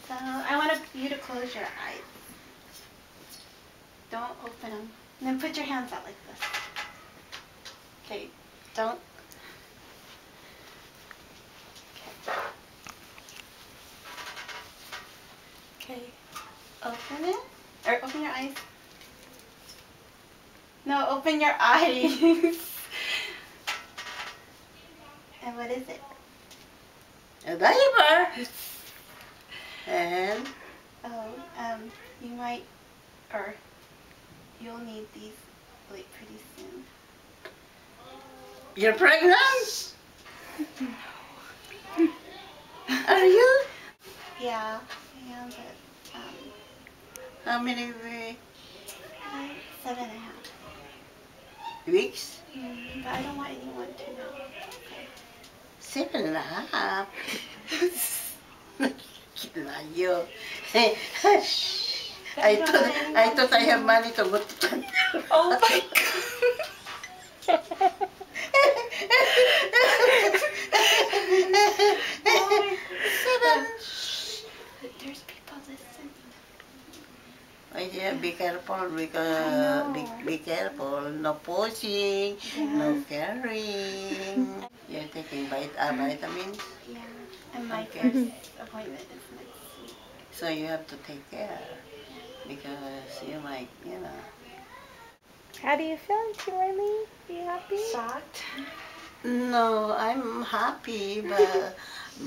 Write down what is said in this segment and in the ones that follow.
So I want you to close your eyes. Don't open them. And then put your hands out like this. Okay, don't. Okay, open it. Or open your eyes. No, open your eyes. And what is it? A diaper. And you might, or you'll need these like pretty soon. you're pregnant? Are you? Yeah, but How many 7.5. weeks? But I don't want anyone to know. 7.5. Layo. I thought I have money to go to Canada. Oh my god. There's people listening. Oh yeah, be careful because be careful. No pushing, no carrying. You're taking vitamins. Yeah, and my first appointment is next week. So you have to take care because you might, How do you feel, Kimberly? Are you happy? Shocked. No, I'm happy,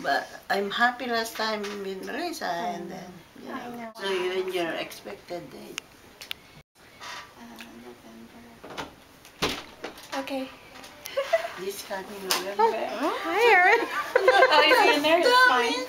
but I'm happy last time with Marisa, and then I know. So you and your expected date. November. Okay. This coming November. Hi, Erin. Oh, he's in there. It's fine.